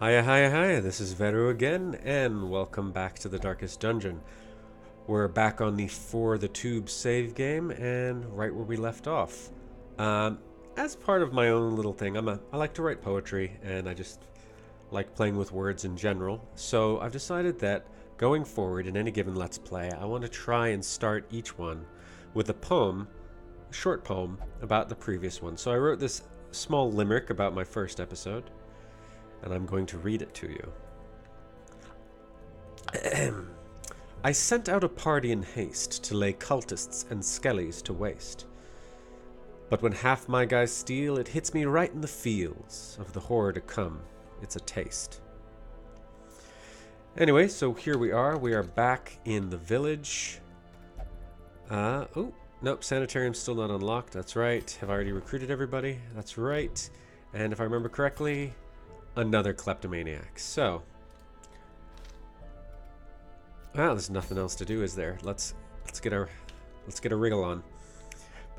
Hiya, hiya, hiya, this is Veru again, and welcome back to the Darkest Dungeon. We're back on the For the Tube save game, and right where we left off. Um, as part of my own little thing, I like to write poetry, and I just like playing with words in general. So I've decided that going forward in any given Let's Play, I want to try and start each one with a poem, a short poem, about the previous one. So I wrote this small limerick about my first episode, and I'm going to read it to you. I sent out a party in haste to lay cultists and skellies to waste. But when half my guys steal, it hits me right in the feels of the horror to come. It's a taste. Anyway, so here we are. We are back in the village. Oh, nope, sanitarium's still not unlocked. That's right. Have I already recruited everybody? That's right. And if I remember correctly, another kleptomaniac. So, wow, there's nothing else to do, is there? Let's get a wriggle on.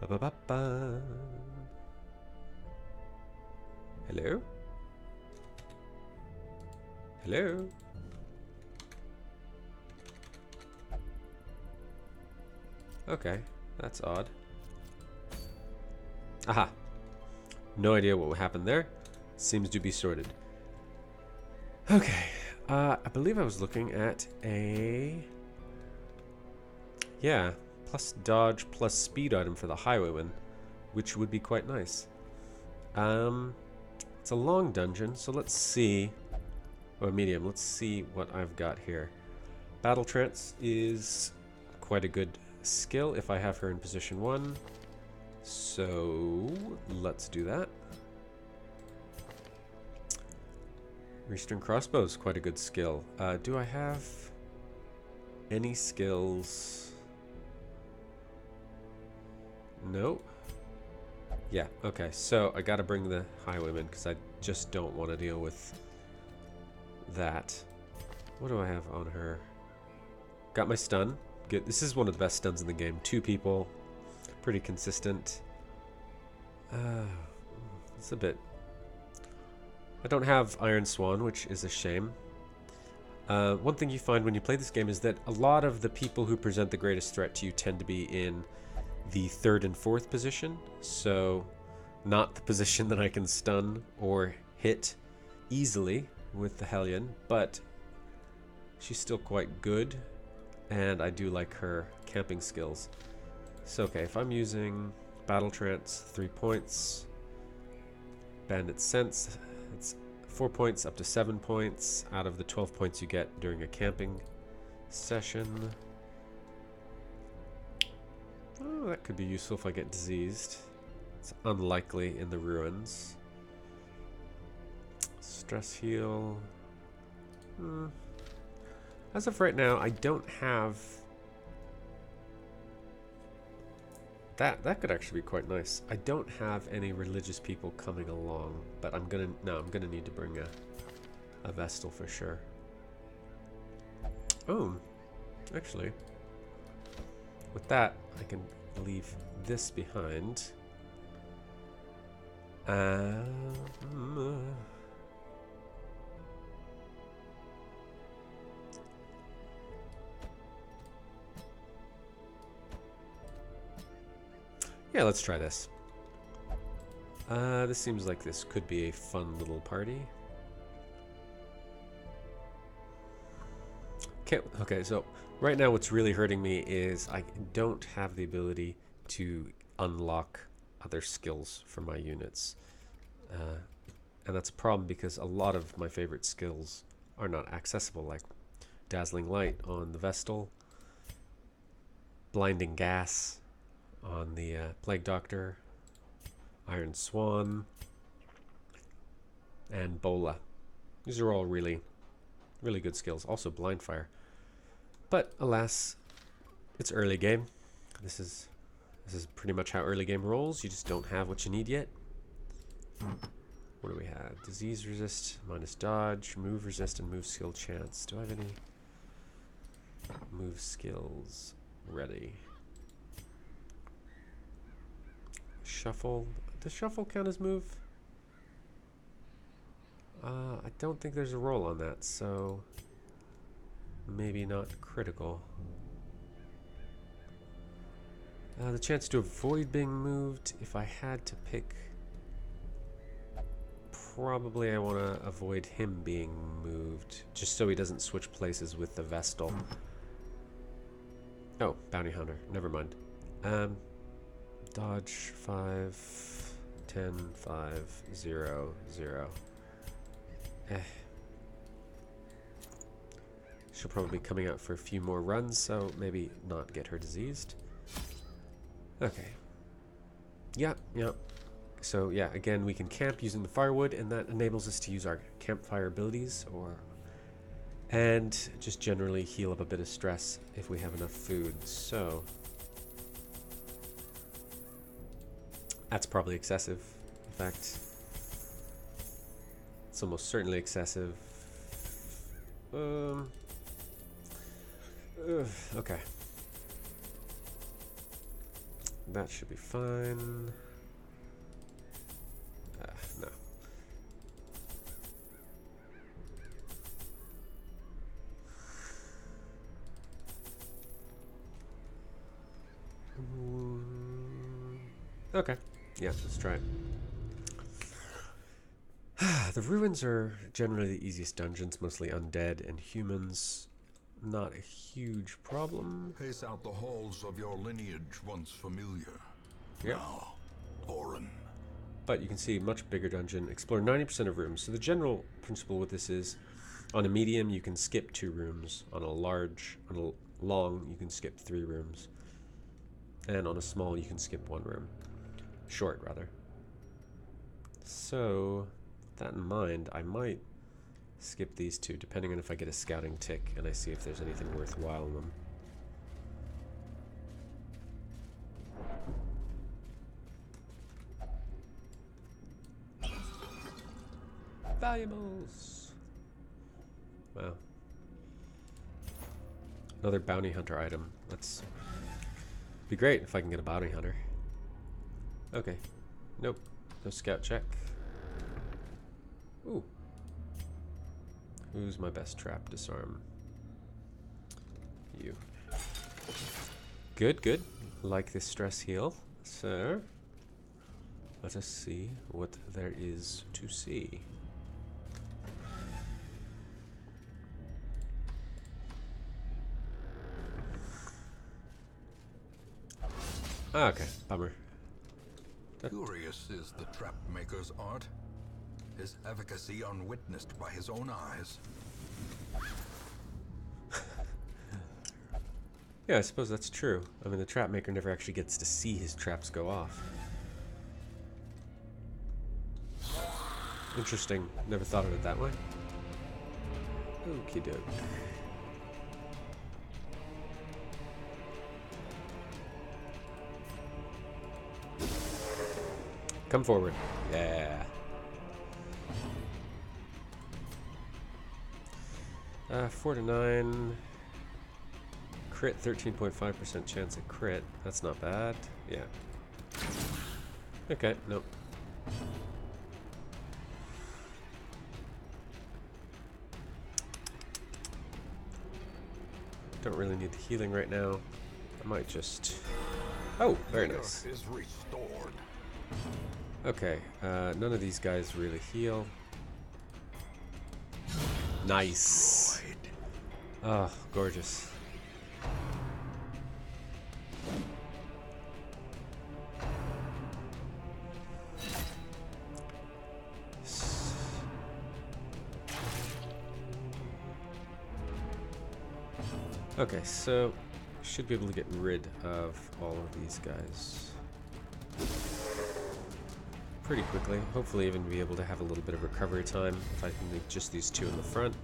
Ba ba ba ba. Hello? Hello? Okay, that's odd. Aha. No idea what happened there. Seems to be sorted. Okay. I believe I was looking at a... Yeah, plus dodge plus speed item for the highwayman, which would be quite nice. It's a long dungeon, so let's see... Or medium, let's see what I've got here. Battle Trance is quite a good skill if I have her in position 1. So, let's do that. Eastern Crossbow is quite a good skill. Do I have any skills? No. Yeah, okay. So I gotta bring the highwayman because I just don't want to deal with that. What do I have on her? Got my stun. Good. This is one of the best stuns in the game. 2 people. Pretty consistent. It's a bit... I don't have Iron Swan, which is a shame. One thing you find when you play this game is that a lot of the people who present the greatest threat to you tend to be in the 3rd and 4th position. So, not the position that I can stun or hit easily with the Hellion, but she's still quite good, and I do like her camping skills. So, okay, if I'm using Battle Trance, 3 points, Bandit Sense, it's 4 points up to 7 points out of the 12 points you get during a camping session. Oh, that could be useful if I get diseased. It's unlikely in the ruins. Stress heal. As of right now, I don't have... That could actually be quite nice. I don't have any religious people coming along, but I'm gonna need to bring a Vestal for sure. Oh, actually, with that, I can leave this behind. Yeah, let's try this. This seems like this could be a fun little party. Okay, so right now what's really hurting me is I don't have the ability to unlock other skills for my units. And that's a problem because a lot of my favorite skills are not accessible, like Dazzling Light on the Vestal, Blinding Gas on the Plague Doctor, Iron Swan, and Bola. These are all really good skills. Also Blind Fire. But alas, it's early game. This is pretty much how early game rolls. You just don't have what you need yet. What do we have? Disease resist, minus dodge, move resist, and move skill chance. Do I have any move skills ready? Shuffle. Does shuffle count as move? I don't think there's a roll on that, so maybe not critical. The chance to avoid being moved, if I had to pick, probably I want to avoid him being moved, just so he doesn't switch places with the Vestal. Oh, Bounty Hunter, never mind. Dodge 5, 10, 5, 0, 0. She'll probably be coming out for a few more runs, so maybe not get her diseased. Okay. Yeah. So yeah, again, we can camp using the firewood, and that enables us to use our campfire abilities, and just generally heal up a bit of stress if we have enough food. So that's probably excessive. In fact, it's almost certainly excessive. Okay. That should be fine. No. Okay. Yeah, let's try it. The ruins are generally the easiest dungeons, mostly undead and humans. Not a huge problem. Pace out the halls of your lineage once familiar. Yep. Now, Orin. But you can see much bigger dungeon. Explore 90% of rooms. So the general principle with this is, on a medium you can skip 2 rooms. On a long you can skip 3 rooms. And on a small you can skip 1 room. Short, rather. So, with that in mind, I might skip these 2, depending on if I get a scouting tick and I see if there's anything worthwhile in them. Valuables! Wow. Another bounty hunter item. That's be great if I can get a bounty hunter. Okay. Nope. No scout check. Ooh. Who's my best trap? Disarm. You. Good, good. Like this stress heal. So, let us see what there is to see. Okay, bummer. Curious is the trap maker's art. His efficacy unwitnessed by his own eyes. Yeah, I suppose that's true. I mean, the trap maker never actually gets to see his traps go off. Interesting. Never thought of it that way. Okie doke. Come forward. Yeah. 4 to 9. Crit, 13.5% chance at crit. That's not bad. Yeah. Okay, nope. Don't really need the healing right now. I might just... Oh, very nice. Is restored. Okay, none of these guys really heal. Nice. Oh, gorgeous. Okay, so should be able to get rid of all of these guys pretty quickly. Hopefully even be able to have a little bit of recovery time if I can leave just these 2 in the front.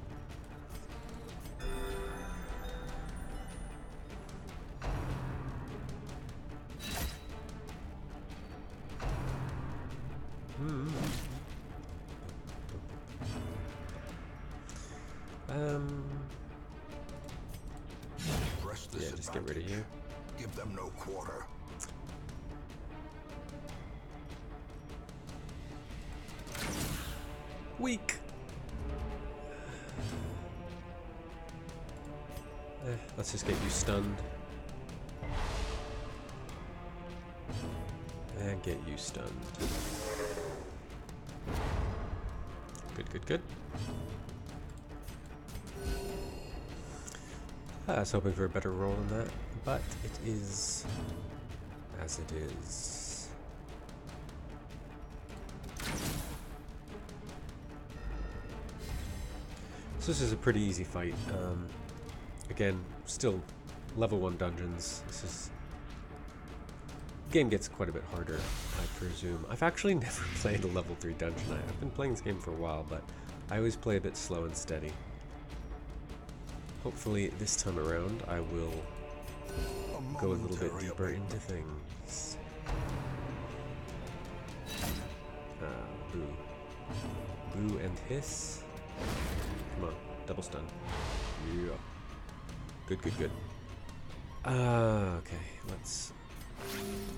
Yeah, just get rid of you. Give them no quarter. Weak. Let's just get you stunned. And get you stunned. Good, good, good. I was hoping for a better roll than that, but it is as it is. So this is a pretty easy fight. Again, still level 1 dungeons. This is game gets quite a bit harder, I presume. I've actually never played a level 3 dungeon. I've been playing this game for a while, but I always play a bit slow and steady. Hopefully this time around I will go a little bit deeper into things. Boo. Boo and hiss. Come on, double stun. Yeah. Good, good, good. Okay, let's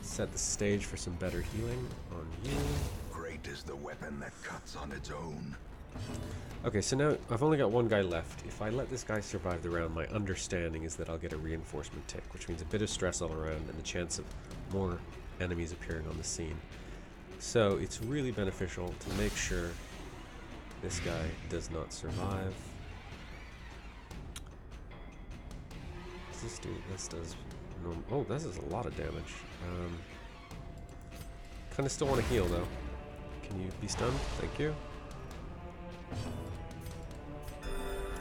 set the stage for some better healing on you. Great is the weapon that cuts on its own. Okay, so now I've only got one guy left. If I let this guy survive the round, my understanding is that I'll get a reinforcement tick, which means a bit of stress all around and the chance of more enemies appearing on the scene. So it's really beneficial to make sure this guy does not survive. What's this do? This does normal. Oh, this is a lot of damage. Kind of still want to heal though. Can you be stunned? Thank you.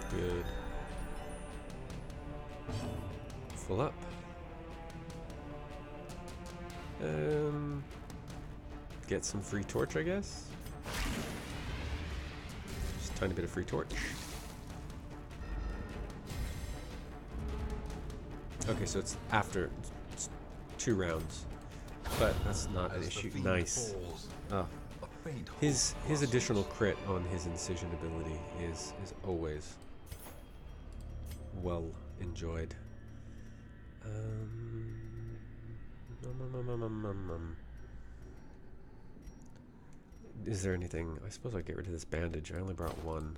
Good. Full up. Get some free torch, I guess. Just a tiny bit of free torch. Okay, so it's after 2 rounds, but that's not an issue. Nice. Oh. His additional crit on his incision ability is always well enjoyed. Is there anything? I suppose I'll get rid of this bandage. I only brought 1.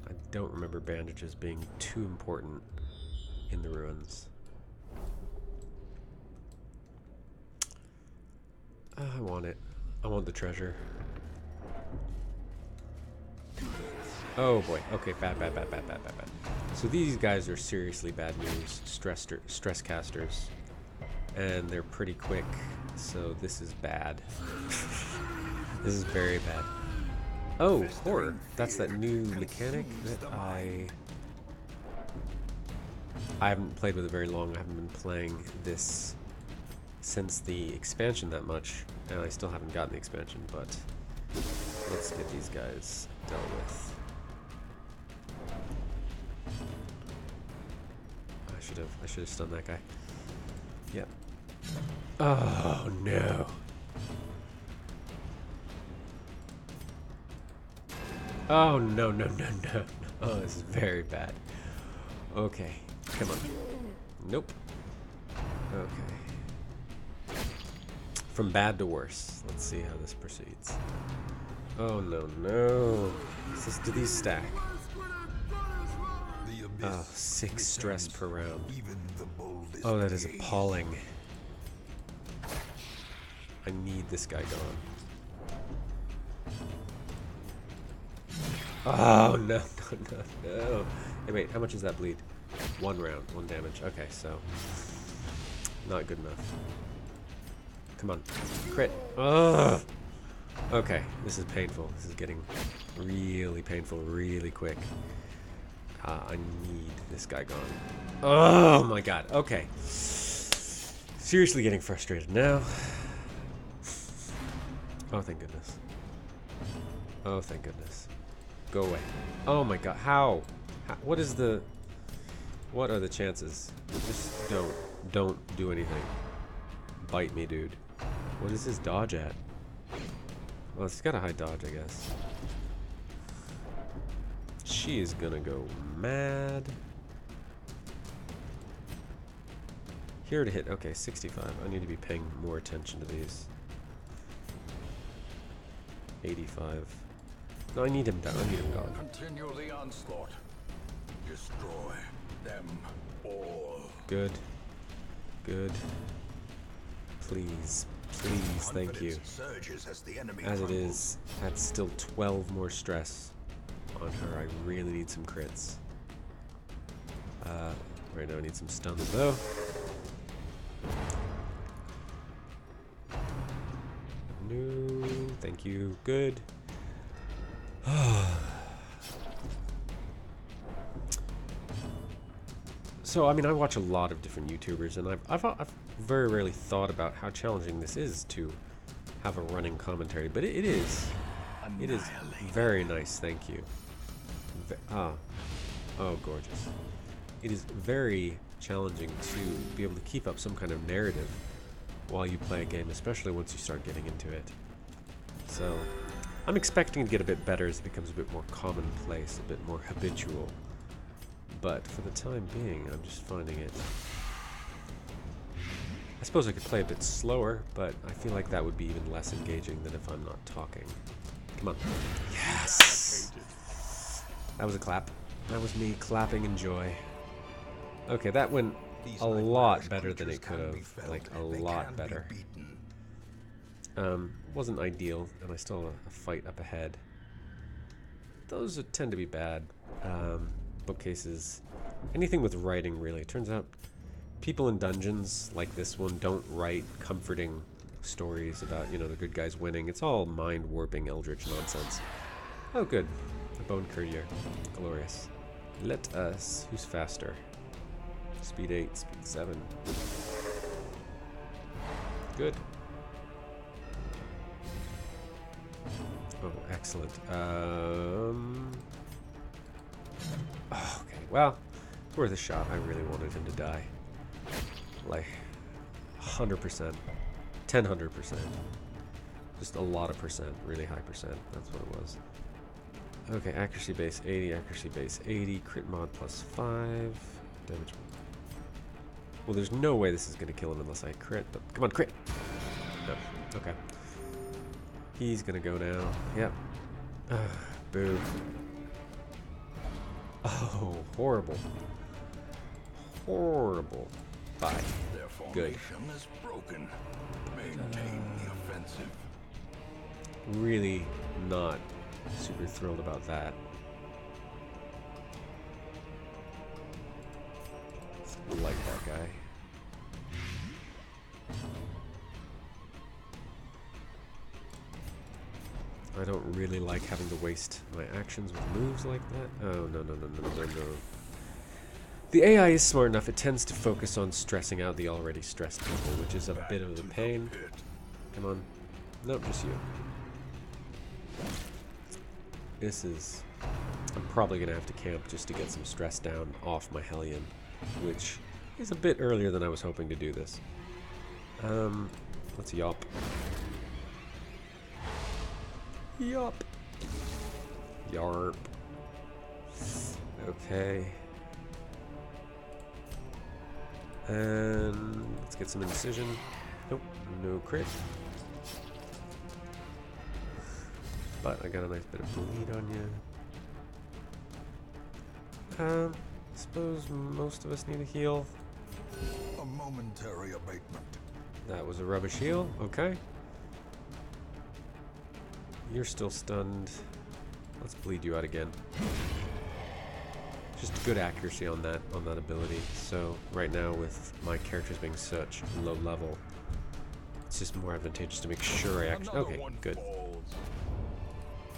I don't remember bandages being too important in the ruins. I want it. I want the treasure. Oh boy. Okay, bad. So these guys are seriously bad news. Stress casters. And they're pretty quick. So this is bad. This is very bad. Oh, horror. That's that new mechanic that I haven't played with it very long. I haven't been playing this since the expansion that much, and I still haven't gotten the expansion, but let's get these guys dealt with. I should have stunned that guy. Yep. Oh no. Oh no. Oh, this is very bad. Okay. Come on. Nope. Okay. From bad to worse. Let's see how this proceeds. Oh no. Do these stack? Oh, 6 stress per round. Oh, that is appalling. I need this guy gone. Oh, no. Hey, wait, how much does that bleed? 1 round, 1 damage. Okay, so not good enough. Come on. Crit. Ugh. Okay, this is painful. This is getting really painful really quick. I need this guy gone. Oh my god. Okay. Seriously getting frustrated now. Oh, thank goodness. Oh, thank goodness. Go away. Oh my god. How? What are the chances? Just don't do anything. Bite me, dude. What is his dodge at? Well, it's got a high dodge, I guess. She is gonna go mad. Here to hit. Okay, 65. I need to be paying more attention to these. 85. No, I need him down. I need him gone. Continue the onslaught. Destroy them all. Good. Good. Please. Please, thank you. Surges as the enemy As it is, that's still 12 more stress on her. I really need some crits. Right now I need some stuns though. No, thank you. Good. So, I mean, I watch a lot of different YouTubers, and I've very rarely thought about how challenging this is to have a running commentary, but it is. It is very nice, thank you. Oh, gorgeous. It is very challenging to be able to keep up some kind of narrative while you play a game, especially once you start getting into it. So, I'm expecting to get a bit better as it becomes a bit more commonplace, a bit more habitual. But for the time being, I'm just finding it... I suppose I could play a bit slower, but I feel like that would be even less engaging than if I'm not talking. Come on. Yes! That was a clap. That was me clapping in joy. Okay, that went a lot better than it could have. Like, a lot better. Wasn't ideal, and I still have a fight up ahead. Those tend to be bad. Bookcases, anything with writing, really. It turns out people in dungeons like this one don't write comforting stories about, you know, the good guys winning. It's all mind-warping eldritch nonsense. Oh, good. A bone courtier. Glorious. Let us... Who's faster? Speed 8, speed 7. Good. Oh, excellent. Okay, well, it's worth a shot. I really wanted him to die. Like, 100%. 100%. Just a lot of percent. Really high percent. That's what it was. Okay, accuracy base 80, accuracy base 80, crit mod plus 5, damage. Well, there's no way this is going to kill him unless I crit, but come on, crit! No, okay. He's going to go now. Yep. Boo. Oh, horrible. Horrible. Bye. Their Good. formation is broken. Maintain the offensive. Really not super thrilled about that. Like that guy. I don't really like having to waste my actions with moves like that. Oh, no. The AI is smart enough, it tends to focus on stressing out the already stressed people, which is a bit of a pain. Come on. Nope, just you. This is... I'm probably going to have to camp just to get some stress down off my Hellion, which is a bit earlier than I was hoping to do this. Let's yop. Yup. Yarp. Okay. And let's get some indecision. Nope, no crit. But I got a nice bit of bleed on you. I suppose most of us need a heal. A momentary abatement. That was a rubbish heal. Okay. You're still stunned. Let's bleed you out again. Just good accuracy on that ability. So right now with my characters being such low level, it's just more advantageous to make sure I actually... Okay, good.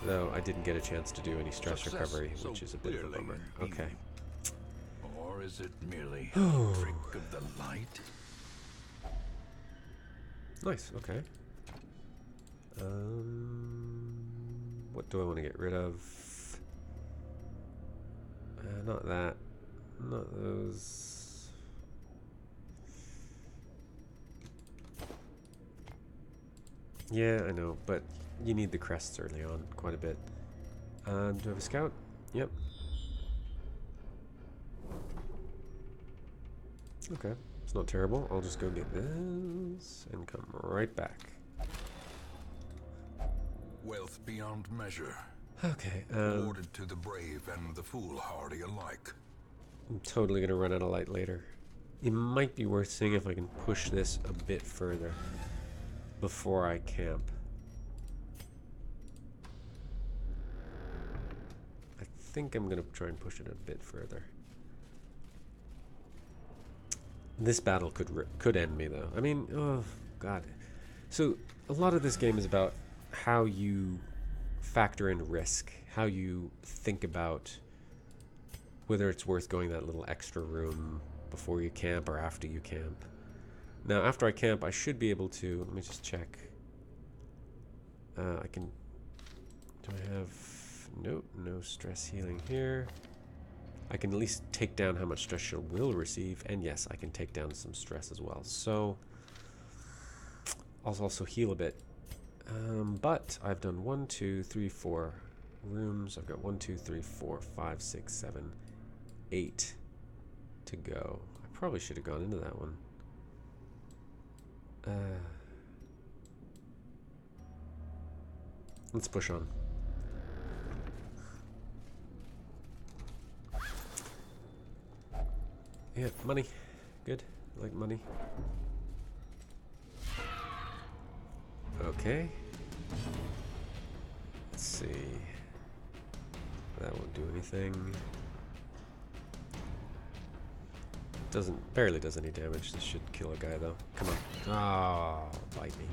Though I didn't get a chance to do any stress recovery, which is a bit of a bummer. Okay. Or is it merely a trick of the light? Nice, okay. What do I want to get rid of? Not that. Not those. Yeah, I know, but you need the crests early on quite a bit. Do I have a scout? Yep. Okay, it's not terrible. I'll just go get this and come right back. Wealth beyond measure. Okay, Awarded to the brave and the foolhardy alike. I'm totally gonna run out of light later. It might be worth seeing if I can push this a bit further before I camp. I think I'm gonna try and push it a bit further. This battle could end me though. I mean, oh god. So a lot of this game is about how you factor in risk, how you think about whether it's worth going that little extra room before you camp or after you camp. Now, after I camp, I should be able to... Let me just check. I can... Do I have... Nope, no stress healing here. I can at least take down how much stress she will receive. And yes, I can take down some stress as well. So, I'll also heal a bit. But I've done 1, 2, 3, 4 rooms. I've got 1, 2, 3, 4, 5, 6, 7, 8 to go. I probably should have gone into that one. Let's push on. Yeah, money. Good. I like money. Okay. Let's see. That won't do anything. Barely does any damage. This should kill a guy though. Come on. Oh, bite me.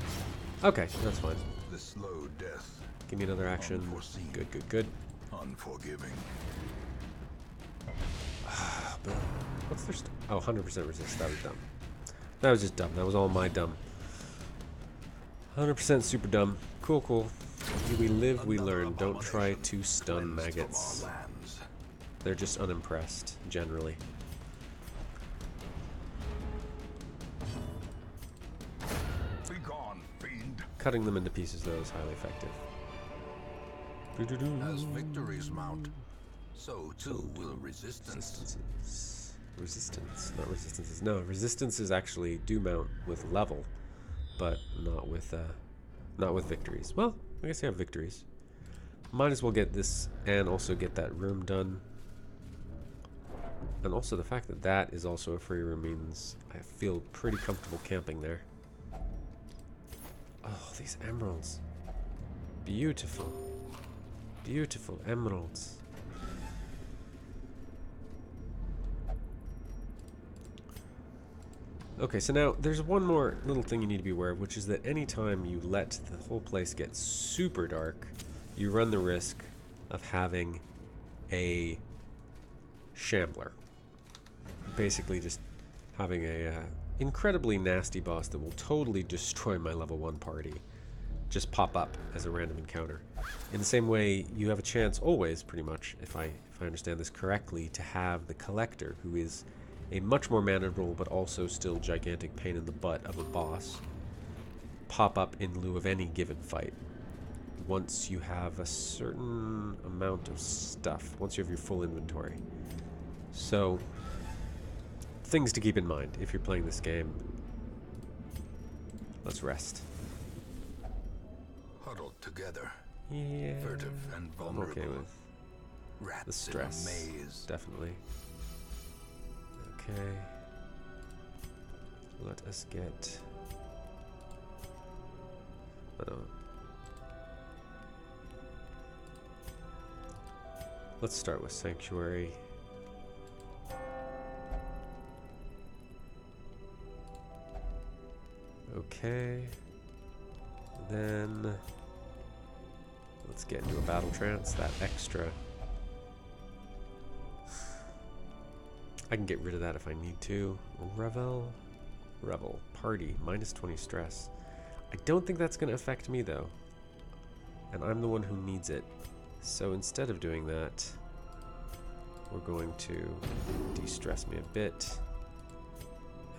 Okay, that's fine. The slow death. Give me another action. Unforeseen. Good, good, good. Unforgiving. Boom. What's their oh, 100% resist. That was dumb. That was just dumb. That was all my dumb. 100% super dumb. Cool, cool. We live, we learn. Don't try to stun maggots. They're just unimpressed, generally. Be gone, fiend. Cutting them into pieces, though, is highly effective. As victories mount, so too will resistance. Resistance, not resistances. No, resistances actually do mount with level, but not with victories. Well, I guess I have victories. Might as well get this and also get that room done. And also the fact that that is also a free room means I feel pretty comfortable camping there. Oh, these emeralds. Beautiful. Beautiful emeralds. Okay, so now there's one more little thing you need to be aware of, which is that anytime you let the whole place get super dark, you run the risk of having a shambler. Basically just having a incredibly nasty boss that will totally destroy my level 1 party just pop up as a random encounter. In the same way, you have a chance always, pretty much, if I understand this correctly, to have the Collector, who is a much more manageable but also still gigantic pain in the butt of a boss, pop up in lieu of any given fight. Once you have a certain amount of stuff, once you have your full inventory. So, things to keep in mind if you're playing this game. Let's rest. Huddled together. Yeah, Furtive and I'm vulnerable. okay with Rats the stress. in a maze. Definitely. Okay. Let us get... I don't know. Let's start with Sanctuary. Okay. Then let's get into a battle trance, that extra. I can get rid of that if I need to. Revel. Party. Minus 20 stress. I don't think that's going to affect me though. And I'm the one who needs it. So instead of doing that, we're going to de-stress me a bit.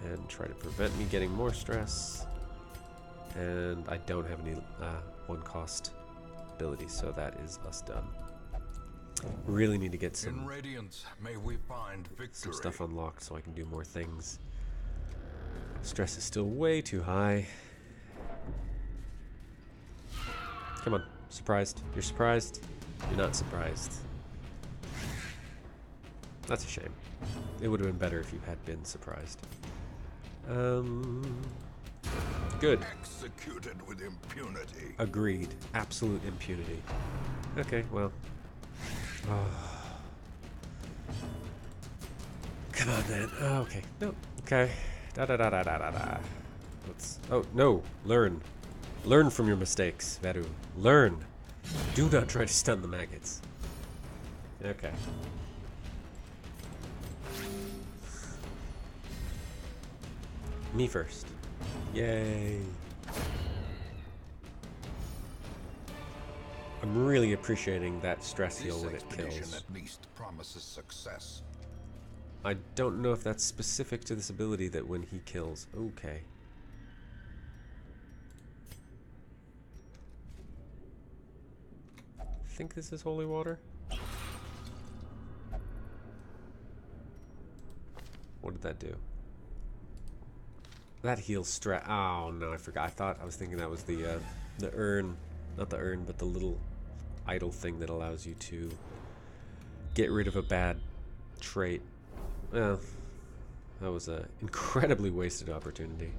And try to prevent me getting more stress. And I don't have any one-cost abilities, so that is us done. Really need to get In some radiance, may we find victory. stuff unlocked so I can do more things. Stress is still way too high. Come on, surprised. You're surprised? You're not surprised. That's a shame. It would have been better if you had been surprised. Good. Executed with impunity. Agreed. Absolute impunity. Okay, well. Oh. Come on, then. Oh, okay. No. Okay. Da da da da da da da. Let's. Oh no! Learn. Learn from your mistakes, Veru. Learn. Do not try to stun the maggots. Okay. Me first. Yay. I'm really appreciating that stress heal when it kills. At least promises success. I don't know if that's specific to this ability that when he kills. Okay. I think this is holy water. What did that do? That heals stress. Oh no, I forgot. I was thinking that was the urn, not the urn, but the little idle thing that allows you to get rid of a bad trait. Well, that was an incredibly wasted opportunity.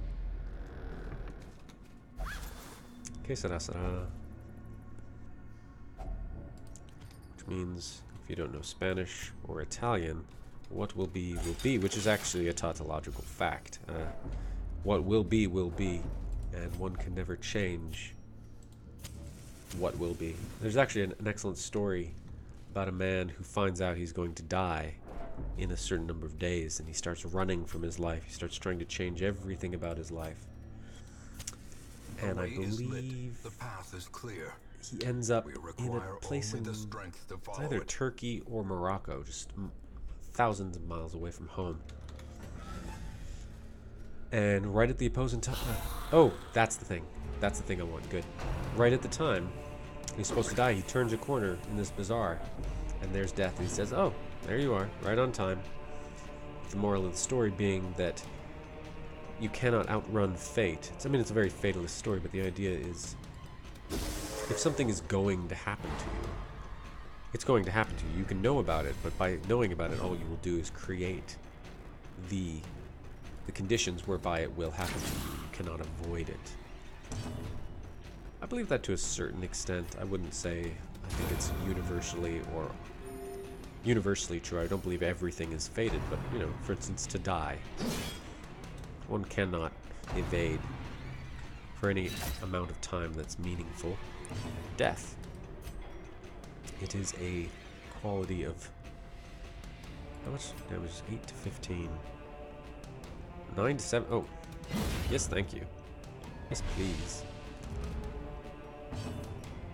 Que sera sera. Which means, if you don't know Spanish or Italian, what will be, which is actually a tautological fact. What will be, and one can never change what will be. There's actually an excellent story about a man who finds out he's going to die in a certain number of days, and he starts running from his life. He starts trying to change everything about his life. And I believe the path is clear. He ends up in a place in either Turkey or Morocco, just thousands of miles away from home. And right at the opposing time... Oh, that's the thing. That's the thing I want. Good. Right at the time he's supposed to die, he turns a corner in this bazaar, and there's death. And he says, oh, there you are, right on time. The moral of the story being that you cannot outrun fate. I mean, it's a very fatalist story, but the idea is if something is going to happen to you, it's going to happen to you. You can know about it, but by knowing about it, all you will do is create the conditions whereby it will happen to you. You cannot avoid it. I believe that to a certain extent. I wouldn't say I think it's universally true. I don't believe everything is fated, but, you know, for instance, to die, one cannot evade for any amount of time that's meaningful death. It is a quality of... How much damage? 8 to 15. 9 to 7. Oh, yes, thank you. Yes, please.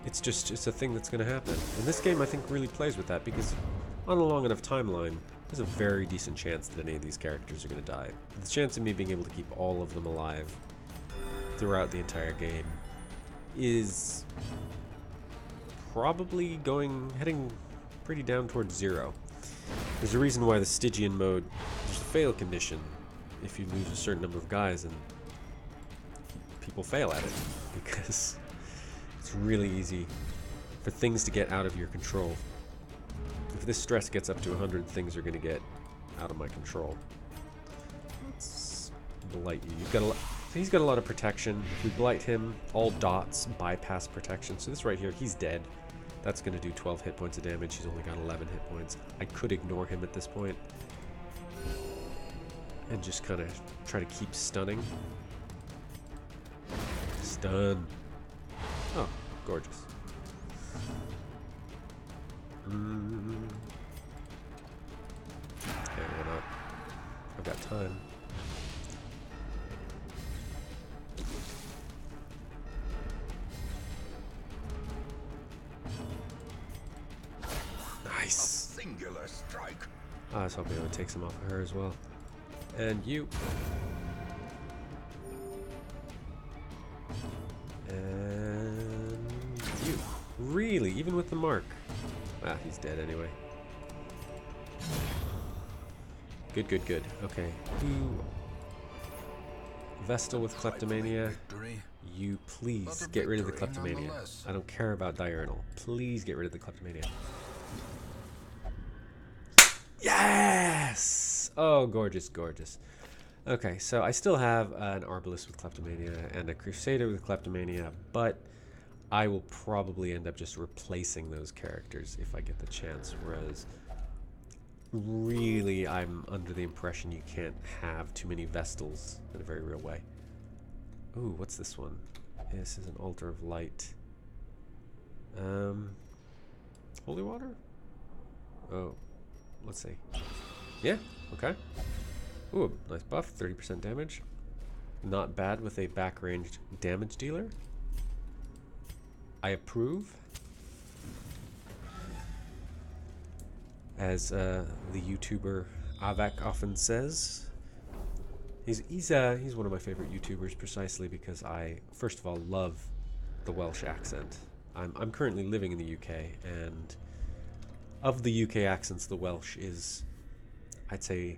It's a thing that's going to happen. And this game, I think, really plays with that, because on a long enough timeline, there's a very decent chance that any of these characters are going to die. The chance of me being able to keep all of them alive throughout the entire game is probably heading pretty down towards 0. There's a reason why the Stygian mode, there's a fail condition if you lose a certain number of guys, and people fail at it because it's really easy for things to get out of your control. If this stress gets up to 100, things are going to get out of my control. Let's blight you. He's got a lot of protection. If we blight him, all dots bypass protection. So this right here, he's dead. That's going to do 12 hit points of damage. He's only got 11 hit points. I could ignore him at this point and just kind of try to keep stunning. Stun. Oh, gorgeous. Okay, why not? I've got time. Nice. A singular strike. I was hoping I would take some off of her as well. And you. And you. Really? Even with the mark? Ah, he's dead anyway. Good, good, good. Okay. Vestal with kleptomania. You please get rid of the kleptomania. I don't care about diurnal. Please get rid of the kleptomania. Yeah! Yes. Oh, gorgeous, gorgeous. Okay, so I still have an Arbalist with Kleptomania and a Crusader with Kleptomania, but I will probably end up just replacing those characters if I get the chance, whereas really I'm under the impression you can't have too many Vestals in a very real way. Ooh, what's this one? This is an Altar of Light. Holy Water? Oh, let's see. Yeah, okay. Ooh, nice buff, 30% damage. Not bad with a back-ranged damage dealer. I approve. As the YouTuber Avak often says. He's one of my favorite YouTubers precisely because I, first of all, love the Welsh accent. I'm currently living in the UK, and of the UK accents, the Welsh is, I'd say,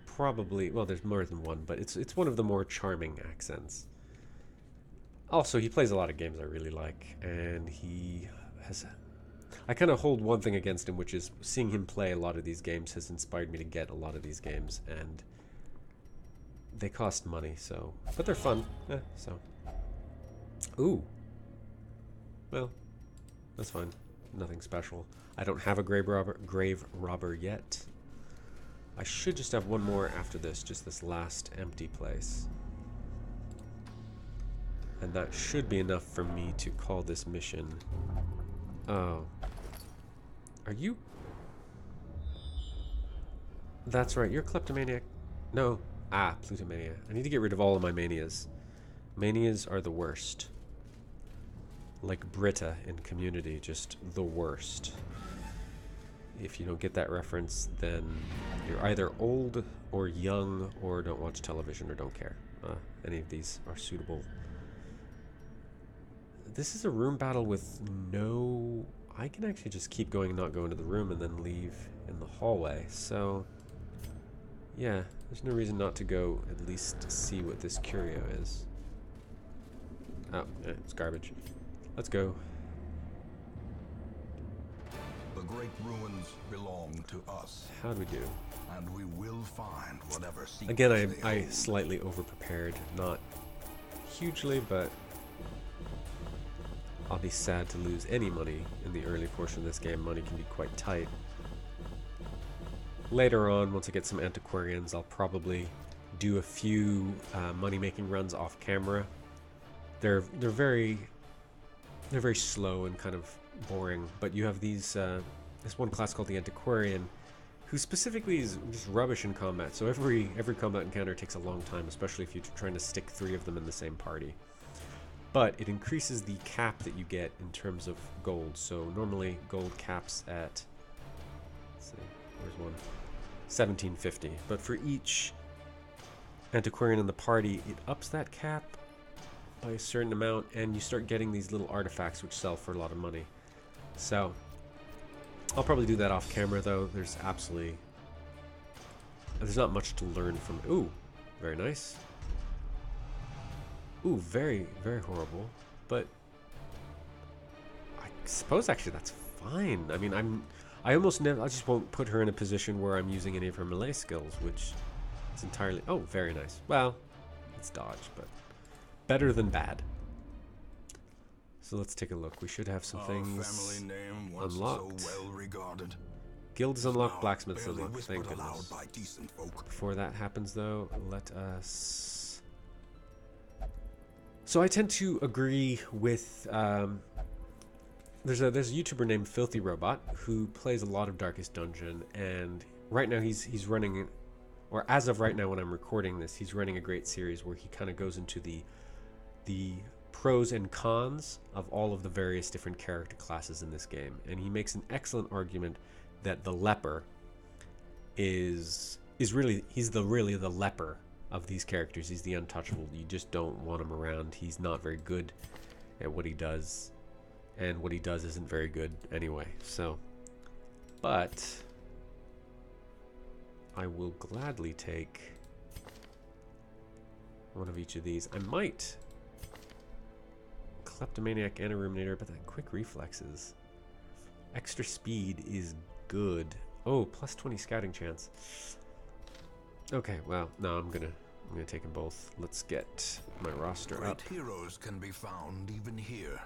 probably, well, there's more than one, but it's one of the more charming accents. Also, he plays a lot of games I really like, and he has... I kind of hold one thing against him, which is seeing him play a lot of these games has inspired me to get a lot of these games, and they cost money, so... But they're fun, so... Ooh. Well, that's fine. Nothing special. I don't have a grave robber yet. I should just have one more after this, just this last empty place. And that should be enough for me to call this mission. Oh. Are you? That's right, you're kleptomaniac. No. Ah, plutomania. I need to get rid of all of my manias. Manias are the worst. Like Britta in Community, just the worst. If you don't get that reference, then you're either old or young or don't watch television or don't care. Any of these are suitable. This is a room battle with no... I can actually just keep going and not go into the room and then leave in the hallway. So, yeah, there's no reason not to go at least see what this curio is. Oh, yeah, it's garbage. Let's go. The great ruins belong to us. How do we do? And we will find whatever secrets Again, they I hold. slightly over-prepared. Not hugely, but I'll be sad to lose any money in the early portion of this game. Money can be quite tight. Later on, once I get some antiquarians, I'll probably do a few money-making runs off camera. They're very slow and kind of boring, but you have these this one class called the Antiquarian, who specifically is just rubbish in combat. So every combat encounter takes a long time, especially if you're trying to stick 3 of them in the same party. But it increases the cap that you get in terms of gold. So normally gold caps at, let's see, where's one? 1750. But for each Antiquarian in the party, it ups that cap by a certain amount, and you start getting these little artifacts which sell for a lot of money. So I'll probably do that off camera, though. There's not much to learn from. Ooh, very nice. Ooh, very, very horrible. But I suppose actually that's fine. I mean, I almost never, I just won't put her in a position where I'm using any of her melee skills, which is entirely, oh, very nice. Well, it's dodge, but better than bad. So let's take a look. We should have some things family name once unlocked. so well regarded. Guilds unlocked, Now blacksmiths barely unlocked. Thank whispered goodness. aloud by decent folk. Before that happens, though, let us... So I tend to agree with... There's a YouTuber named Filthy Robot who plays a lot of Darkest Dungeon, and right now he's running, or as of right now when I'm recording this, he's running a great series where he kind of goes into the pros and cons of all of the various different character classes in this game, and he makes an excellent argument that the leper is really the leper of these characters. He's the untouchable. You just don't want him around. He's not very good at what he does, and what he does isn't very good anyway. So, but I will gladly take one of each of these. I might Kleptomaniac and a Ruminator, but that quick reflexes. Extra speed is good. Oh, plus 20 scouting chance. Okay, well, no, I'm gonna take them both. Let's get my roster Great up. heroes can be found even here,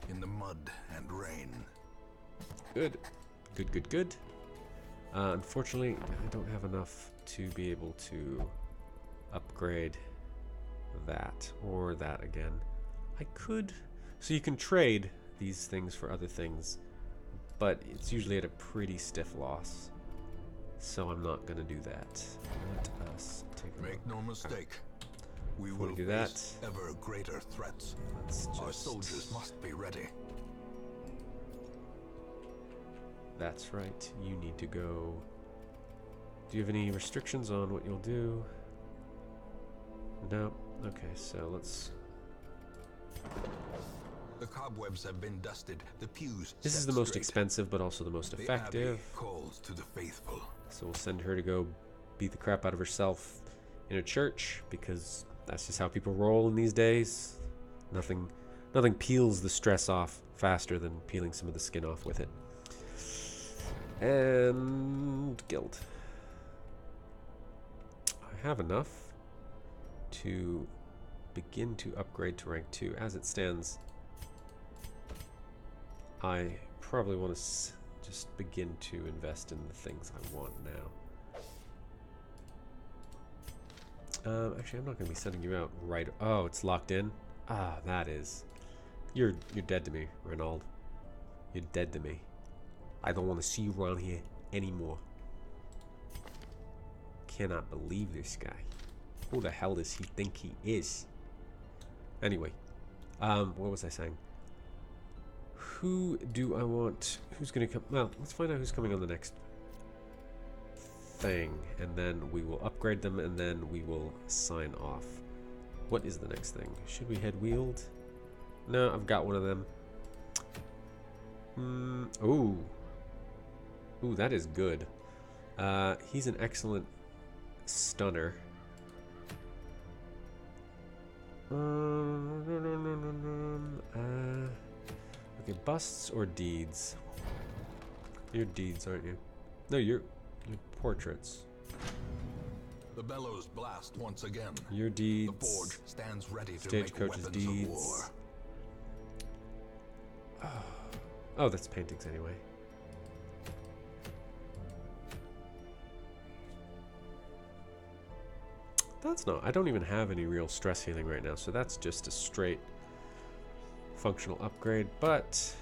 in the mud and rain. Good. Good, good, good. Unfortunately, I don't have enough to be able to upgrade that or that again. I could... So you can trade these things for other things, but it's usually at a pretty stiff loss. So I'm not going to do that. Let us take a Make no mistake. We Before will we do face ever greater threats. Our soldiers must be ready. That's right. You need to go. Do you have any restrictions on what you'll do? No. Okay, so let's... The cobwebs have been dusted. The pews This is set the most straight. expensive, but also the most The effective. Abbey calls to the faithful. So we'll send her to go beat the crap out of herself in a church, because that's just how people roll in these days. Nothing peels the stress off faster than peeling some of the skin off with it. And guild. I have enough to begin to upgrade to rank 2. As it stands, I probably want to just begin to invest in the things I want now. Actually, I'm not going to be sending you out right... Oh, it's locked in? Ah, that is... You're dead to me, Renaud. You're dead to me. I don't want to see you around here anymore. Cannot believe this guy. Who the hell does he think he is? Anyway, what was I saying? Who do I want? Who's going to come? Well, let's find out who's coming on the next thing, and then we will upgrade them, and then we will sign off. What is the next thing? Should we head wield? No, I've got one of them. Ooh. Ooh, that is good. He's an excellent stunner. Okay, busts or deeds? You're deeds, aren't you? No, you're portraits. The bellows blast once again. Your deeds. The forge stands ready to Stagecoach's make weapons deeds. of war. Oh, that's paintings anyway. That's not... I don't even have any real stress healing right now, so that's just a straight functional upgrade, but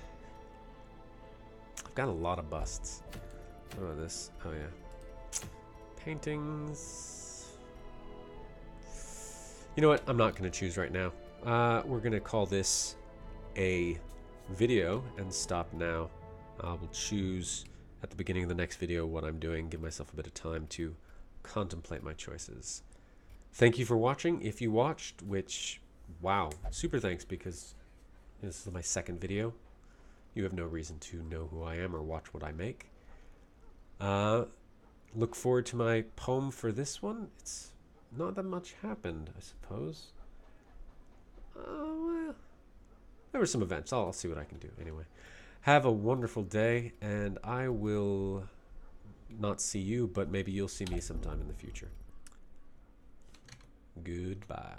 I've got a lot of busts. What about this? Oh, yeah. Paintings. You know what? I'm not going to choose right now. We're going to call this a video and stop now. I will choose at the beginning of the next video what I'm doing, give myself a bit of time to contemplate my choices. Thank you for watching. If you watched, which, wow, super thanks, because this is my second video. You have no reason to know who I am or watch what I make. Look forward to my poem for this one. It's not that much happened, I suppose. Well, there were some events. I'll see what I can do. Anyway, have a wonderful day, and I will not see you, but maybe you'll see me sometime in the future. Goodbye.